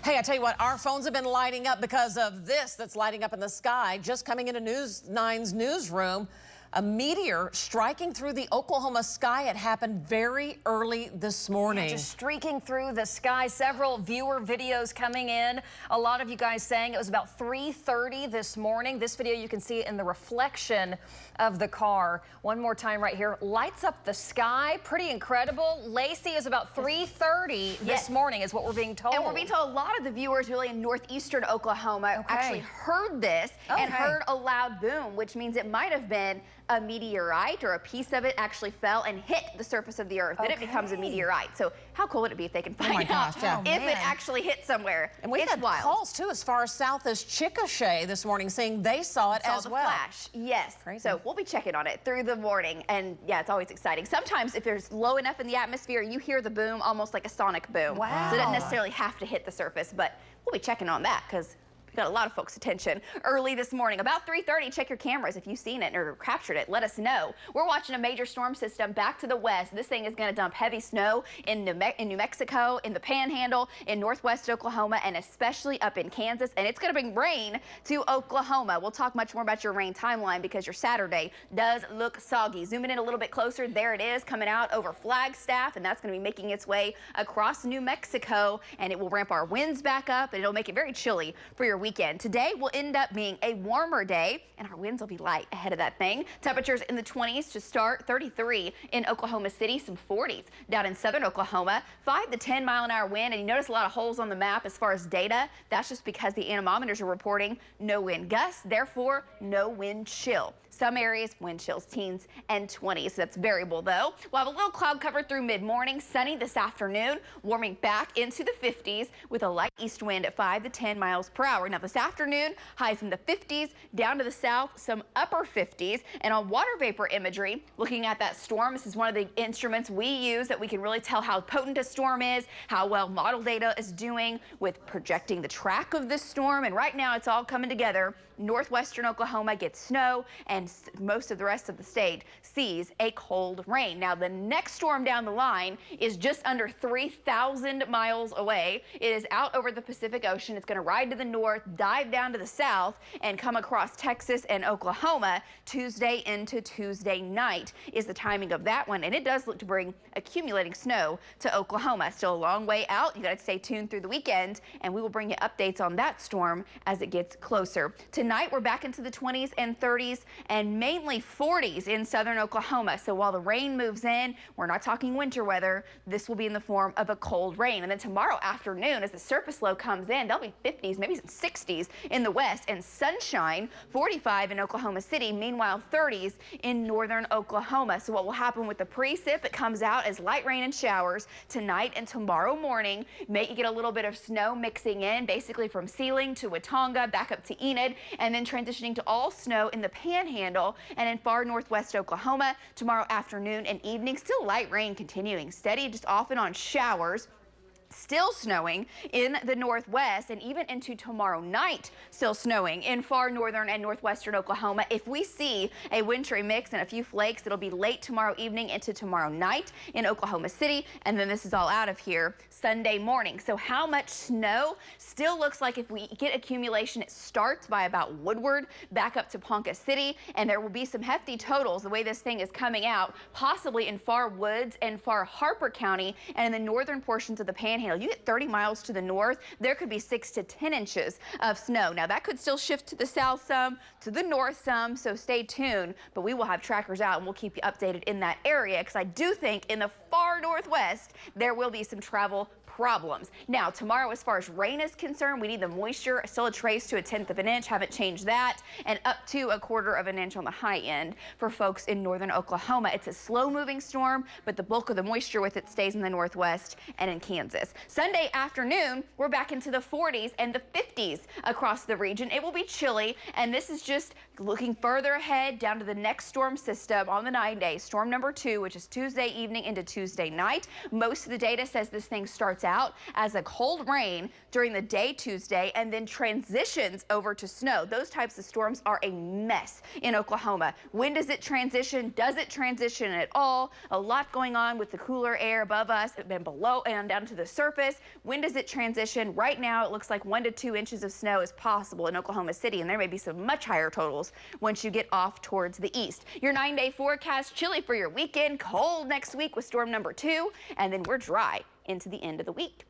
Hey, I tell you what, our phones have been lighting up because of this that's lighting up in the sky. Just coming into News 9's newsroom, a meteor striking through the Oklahoma sky. It happened very early this morning. Yeah, just streaking through the sky. Several viewer videos coming in. A lot of you guys saying it was about 3:30 this morning. This video, you can see it in the reflection of the car. One more time right here. Lights up the sky. Pretty incredible. Lacey, is about 3:30 this morning is what we're being told. And we're being told a lot of the viewers really in northeastern Oklahoma actually heard this and heard a loud boom, which means it might have been a meteorite or a piece of it actually fell and hit the surface of the earth. Then it becomes a meteorite. So how cool would it be if they can find out if it actually hit somewhere? And we had calls too as far as south as Chickasha this morning saying they saw it as well. Flash. Yes. Crazy. So we'll be checking on it through the morning. And yeah, it's always exciting. Sometimes if there's low enough in the atmosphere, you hear the boom almost like a sonic boom. Wow. So it doesn't necessarily have to hit the surface, but we'll be checking on that because got a lot of folks' attention early this morning. About 3:30, check your cameras. If you've seen it or captured it, let us know. We're watching a major storm system back to the west. This thing is going to dump heavy snow in New Mexico, in the Panhandle, in northwest Oklahoma, and especially up in Kansas. And it's going to bring rain to Oklahoma. We'll talk much more about your rain timeline because your Saturday does look soggy. Zooming in a little bit closer, there it is coming out over Flagstaff, and that's going to be making its way across New Mexico, and it will ramp our winds back up, and it'll make it very chilly for your weekend. Today will end up being a warmer day, and our winds will be light ahead of that thing. Temperatures in the 20s to start, 33 in Oklahoma City, some 40s down in southern Oklahoma, 5 to 10 mile an hour wind. And you notice a lot of holes on the map as far as data. That's just because the anemometers are reporting no wind gusts, therefore no wind chill. Some areas, wind chills teens and 20s. That's variable though. We'll have a little cloud cover through mid-morning, sunny this afternoon, warming back into the 50s with a light east wind at 5 to 10 miles per hour. Now this afternoon, highs in the 50s, down to the south, some upper 50s. And on water vapor imagery, looking at that storm, this is one of the instruments we use that we can really tell how potent a storm is, how well model data is doing with projecting the track of this storm. And right now it's all coming together. Northwestern Oklahoma gets snow, and most of the rest of the state sees a cold rain. Now the next storm down the line is just under 3,000 miles away. It is out over the Pacific Ocean. It's going to ride to the north, dive down to the south, and come across Texas and Oklahoma Tuesday into Tuesday night is the timing of that one. And it does look to bring accumulating snow to Oklahoma. Still a long way out. You got to stay tuned through the weekend, and we will bring you updates on that storm as it gets closer. Tonight we're back into the 20s and 30s and mainly 40s in southern Oklahoma. So while the rain moves in, we're not talking winter weather. This will be in the form of a cold rain. And then tomorrow afternoon, as the surface low comes in, there'll be 50s, maybe some 60s in the west, and sunshine, 45 in Oklahoma City. Meanwhile, 30s in northern Oklahoma. So what will happen with the precip? It comes out as light rain and showers tonight and tomorrow morning. May get a little bit of snow mixing in, basically from Sealing to Watonga, back up to Enid, and then transitioning to all snow in the Panhandle and in far northwest Oklahoma tomorrow afternoon and evening. Still light rain continuing steady, just off and on showers. Still snowing in the northwest, and even into tomorrow night, still snowing in far northern and northwestern Oklahoma. If we see a wintry mix and a few flakes, it'll be late tomorrow evening into tomorrow night in Oklahoma City, and then this is all out of here Sunday morning. So how much snow? Still looks like if we get accumulation, it starts by about Woodward back up to Ponca City, and there will be some hefty totals the way this thing is coming out, possibly in far Woods and far Harper County and in the northern portions of the Panhandle. You get 30 miles to the north, there could be 6 to 10 inches of snow. Now that could still shift to the south some, to the north some, so stay tuned. But we will have trackers out and we'll keep you updated in that area because I do think in the far northwest there will be some travel problems. Now tomorrow, as far as rain is concerned, we need the moisture, still a trace to 1/10 of an inch, haven't changed that, and up to 1/4 of an inch on the high end for folks in northern Oklahoma. It's a slow moving storm, but the bulk of the moisture with it stays in the northwest and in Kansas. Sunday afternoon, we're back into the 40s and the 50s across the region. It will be chilly, and this is just Looking further ahead down to the next storm system on the 9-day, storm number 2, which is Tuesday evening into Tuesday night. Most of the data says this thing starts out as a cold rain during the day Tuesday and then transitions over to snow. Those types of storms are a mess in Oklahoma. When does it transition? Does it transition at all? A lot going on with the cooler air above us and below and down to the surface. When does it transition? Right now, it looks like 1 to 2 inches of snow is possible in Oklahoma City, and there may be some much higher totals once you get off towards the east. Your 9-day forecast, chilly for your weekend, cold next week with storm number 2, and then we're dry into the end of the week.